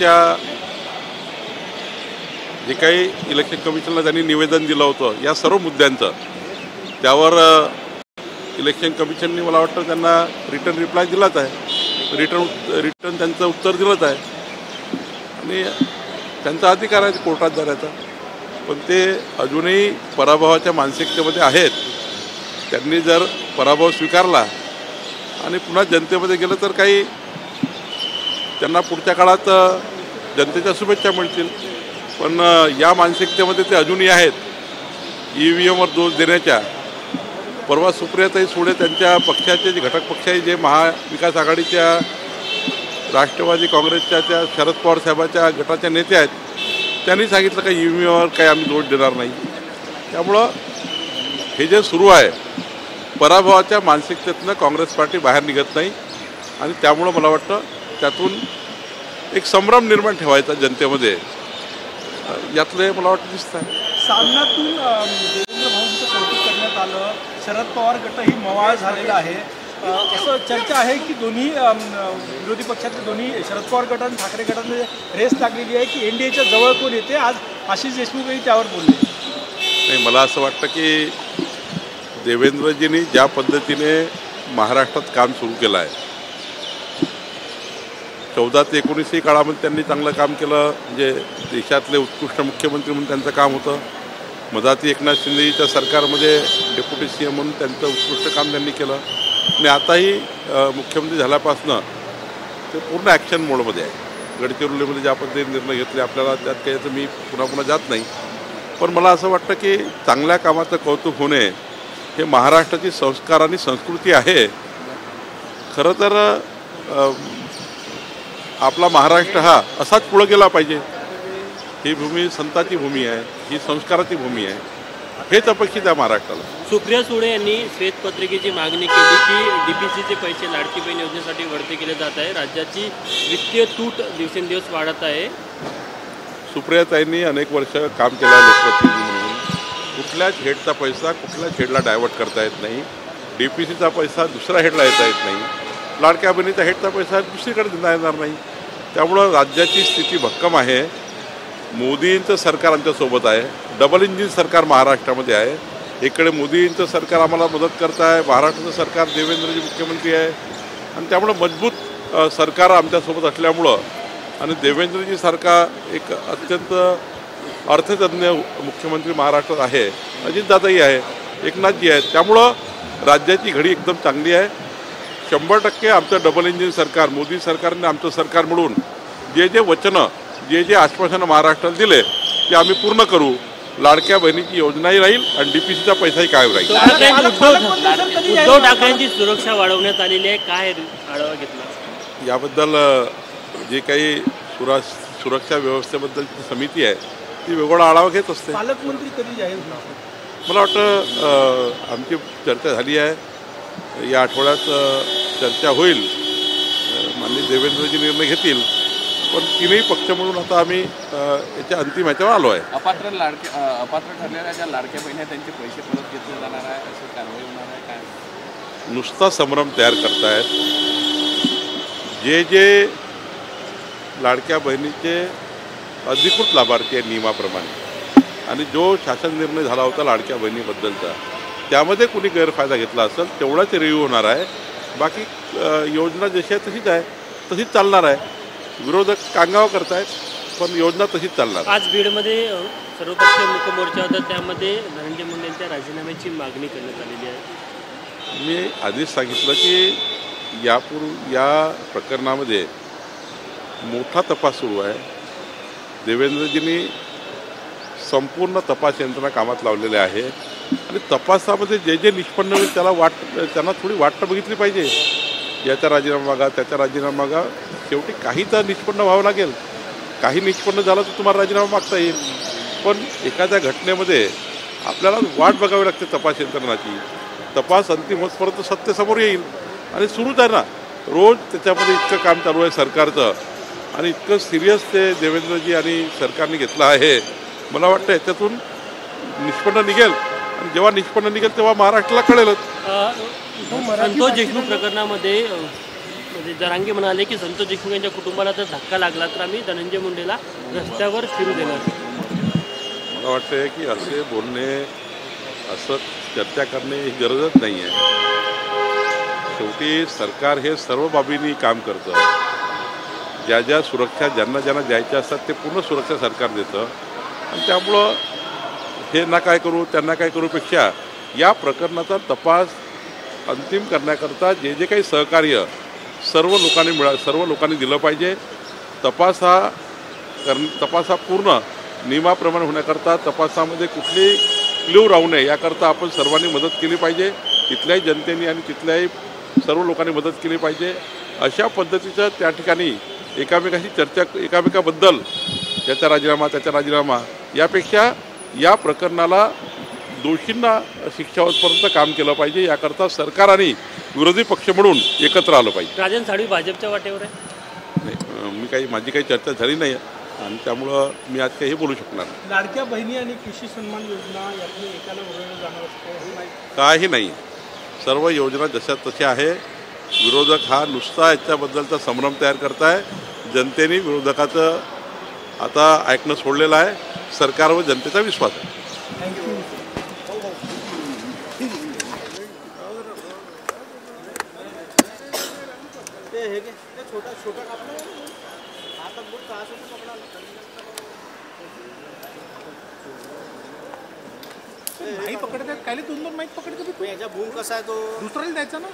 महाराष्ट्राच्या जे काही इलेक्शन कमिशनला त्यांनी निवेदन दिलं होतं या सर्व मुद्द्यांचं त्यावर इलेक्शन कमिशनने मला वाटतं त्यांना रिटर्न रिप्लाय दिलाच आहे, रिटर्न त्यांचं उत्तर दिलंच आहे आणि त्यांचा अधिकार आहे कोर्टात जाण्याचा. पण ते अजूनही पराभवाच्या मानसिकतेमध्ये आहेत. त्यांनी जर पराभव स्वीकारला आणि पुन्हा जनतेमध्ये गेलं तर काही त्यांना पुढच्या काळात जनतेच्या शुभेच्छा मिळतील. पण या मानसिकतेमध्ये ते अजूनही आहेत EVMवर दोष देण्याच्या. परवा सुप्रियाताई सुळे त्यांच्या पक्षाचे जे घटक पक्ष आहे, जे महाविकास आघाडीच्या राष्ट्रवादी काँग्रेसच्या त्या शरद पवार साहेबाच्या गटाच्या नेते आहेत, त्यांनी सांगितलं का EVMवर काही आम्ही दोष देणार नाही. त्यामुळं हे जे सुरू आहे पराभवाच्या मानसिकतेतनं काँग्रेस पार्टी बाहेर निघत नाही आणि त्यामुळं मला वाटतं त्यातून एक संभ्रम निर्माण ठेवायचा जनतेमध्ये, यातले मला वाटतं दिसत आहे. सामनातून देवेंद्र भाऊंचं कौतुक करण्यात आलं, शरद पवार गटही मवाळ झालेला आहे. असं चर्चा आहे की दोन्ही विरोधी पक्षातले दोन्ही शरद पवार गट आणि ठाकरे गटाने रेस लागलेली आहे की NDAच्या जवळ कोण येते. आज आशिष देशमुखही त्यावर बोलले. नाही, मला असं वाटतं की देवेंद्रजींनी ज्या पद्धतीने महाराष्ट्रात काम सुरू केलं आहे, 14 ते 19 काळामध्ये त्यांनी चांगलं काम केलं. म्हणजे देशातले उत्कृष्ट मुख्यमंत्री म्हणून त्यांचं काम होतं. मधाती एकनाथ शिंदेच्या सरकारमध्ये डेप्युटी CM म्हणून त्यांचं उत्कृष्ट काम त्यांनी केलं आणि आताही मुख्यमंत्री झाल्यापासनं ते पूर्ण ॲक्शन मोडमध्ये आहे. गडचिरोलीमध्ये ज्या पद्धतीने निर्णय घेतले आपल्याला त्यात काही तर मी पुन्हा जात नाही. पण मला असं वाटतं की चांगल्या कामाचं कौतुक होणे हे महाराष्ट्राची संस्कार आणि संस्कृती आहे. खरं तर आपला महाराष्ट्र हा असाच पुढे गेला पाहिजे. ही भूमी संताची भूमी आहे, ही संस्काराची भूमी आहे, हेच अपेक्षित आहे महाराष्ट्राला. सुप्रिया सुळे यांनी श्वेतपत्रिकेची मागणी केली की DPCचे पैसे लाडकी बहीण योजनेसाठी वळते केले जात आहे. राज्याची वित्तीय तूट दिवसेंदिवस वाढत आहे. सुप्रियाताईंनी अनेक वर्ष काम केलं आहे लोकप्रतिनिधी म्हणून. कुठल्याच हेडचा पैसा कुठल्याच हेडला डायव्हर्ट करता येत नाही. DPCचा पैसा दुसऱ्या हेडला येता येत नाही. लाडक्या बहिणीचा हेडचा पैसा दुसरीकडे देता येणार नाही. त्यामुळं राज्याची स्थिती भक्कम आहे. मोदींचं सरकार आमच्यासोबत आहे. डबल इंजिन सरकार महाराष्ट्रामध्ये आहे. इकडे मोदींचं सरकार आम्हाला मदत करत आहे, महाराष्ट्राचं सरकार देवेंद्रजी मुख्यमंत्री आहे आणि त्यामुळं मजबूत सरकार आमच्यासोबत असल्यामुळं आणि देवेंद्रजी सारखा एक अत्यंत अर्थतज्ञ मुख्यमंत्री महाराष्ट्रात आहे, अजितदादाही आहे, एकनाथजी आहेत. त्यामुळं राज्याची घडी एकदम चांगली आहे. 100% आमचं डबल इंजिन सरकार, मोदी सरकारने आमचं सरकार मिळून जे वचनं जे आश्वासनं महाराष्ट्राला दिले ते आम्ही पूर्ण करू. लाडक्या बहिणीची योजनाही राहील आणि DPCचा पैसाही कायम राहील. उद्धव ठाकरेंची सुरक्षा वाढवण्यात आलेली आहे, काय आढावा घेतला याबद्दल? जे काही सुरक्षा व्यवस्थेबद्दलची समिती आहे ती वेगळा आढावा घेत असते. पालकमंत्री कधी जाहीर होणार? मला वाटतं आमची चर्चा झाली आहे. या आठवड्यात चर्चा होईल. माननीय देवेंद्रजी निर्णय घेतील. पण तीनही पक्ष म्हणून आता आम्ही याच्या अंतिम ह्याच्यावर आलो आहे. अपात्र ठरलेल्या ज्या लाडक्या बहिणी त्यांचे पैसे परत घेतले जाणार आहे, असं कारवाई होणार आहे काय? नुसता संभ्रम तयार करतायत. जे लाडक्या बहिणीचे अधिकृत लाभार्थी आहे नियमाप्रमाणे आणि जो शासन निर्णय झाला होता लाडक्या बहिणीबद्दलचा त्यामध्ये कुणी गैरफायदा घेतला असेल तेवढाच रिव्ह्यू होणार आहे. बाकी योजना जशी आहे तशीच आहे, तशीच चालणार आहे. विरोधक कांगावा करतायत पण योजना तशीच चालणार. आज बीडमध्ये सर्वपक्षीय मुख्यमोर्चा होता, त्यामध्ये धनंजय मुंडेंच्या राजीनाम्याची मागणी करण्यात आलेली आहे. मी आधीच सांगितलं की या प्रकरणामध्ये मोठा तपास सुरू आहे. देवेंद्रजींनी संपूर्ण तपास यंत्रणा कामात लावलेले आहे आणि तपासामध्ये जे निष्पन्न होईल त्यांना थोडी वाट बघितली पाहिजे. याचा राजीनामा मागा, त्याचा राजीनामा मागा, शेवटी काही तर निष्पन्न व्हावं लागेल. काही निष्पन्न झालं तर तुम्हाला राजीनामा मागता येईल. पण एखाद्या घटनेमध्ये आपल्याला वाट बघावी लागते तपास यंत्रणाची. तपास अंतिम होतपर्यंत सत्य समोर येईल आणि सुरूच आहे ना. रोज त्याच्यामध्ये इतकं काम चालू आहे सरकारचं आणि इतकं सिरियस ते देवेंद्रजी आणि सरकारने घेतलं आहे. मला वाटतं याच्यातून निष्पन्न निघेल आणि जेव्हा निष्पन्न निघेल तेव्हा महाराष्ट्राला कळेलच. संतोष देशमुख प्रकरणामध्ये जरांगे म्हणाले की संतोष देशमुख यांच्या कुटुंबाला जर धक्का लागला तर आम्ही धनंजय मुंडेला रस्त्यावर फिरू देणार. मला वाटतं की असे बोलणे, असं चर्चा करणे ही गरजच नाही आहे. शेवटी सरकार हे सर्व बाबींनी काम करतं. ज्या ज्या सुरक्षा ज्यांना ज्यांना द्यायच्या असतात ते पूर्ण सुरक्षा सरकार देतं. आणि त्यामुळं हे ना काय करू त्यांना काय करूपेक्षा या प्रकरणाचा तपास अंतिम करण्याकरता जे जे काही सहकार्य सर्व लोकांनी दिलं पाहिजे. तपास हा पूर्ण नियमाप्रमाणे होण्याकरता तपासामध्ये कुठली क्ल्यू राहू नये याकरता आपण सर्वांनी मदत केली पाहिजे. तिथल्याही जनतेने आणि तिथल्याही सर्व लोकांनी मदत केली पाहिजे. अशा पद्धतीचं त्या ठिकाणी एकामेकाशी चर्चा, एकामेकाबद्दल त्याचा राजीनामा यापेक्षा या प्रकरणाला दोषींना शिक्षा होईपर्यंत काम केलं पाहिजे. याकरता सरकार आणि विरोधी पक्ष म्हणून एकत्र आलं पाहिजे. राजन साळवी भाजपच्या वाटेवर आहे. नाही, माझी काही चर्चा झाली नाही आणि त्यामुळं मी आज काही बोलू शकणार नाही. लाडक्या बहिणी आणि कृषी सन्मान योजना यातून एकाला वगळलं जाणार असं काही काही नाही. सर्व योजना जशा तशा आहे. विरोधक हा नुसता याच्याबद्दलचा संभ्रम तयार करताय. जनतेने विरोधकाचं आता ऐकणं सोडलेलं आहे. सरकारवर जनतेचा विश्वास आहे. थँक्यू. माहीत पकडतात काय दोन माहीत पकडतो. याचा बूम कसा आहे तो दुसऱ्याला द्यायचा ना.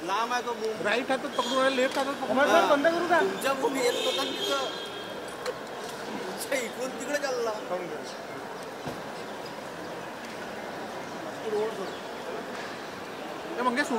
लांब आहे तो बूम. राईट हातात पकडून लेफ्ट हातात पकडून बंद करू का. तुमच्या बूम येत होता तिथं तुमच्या इकडून तिकडे चालला. मग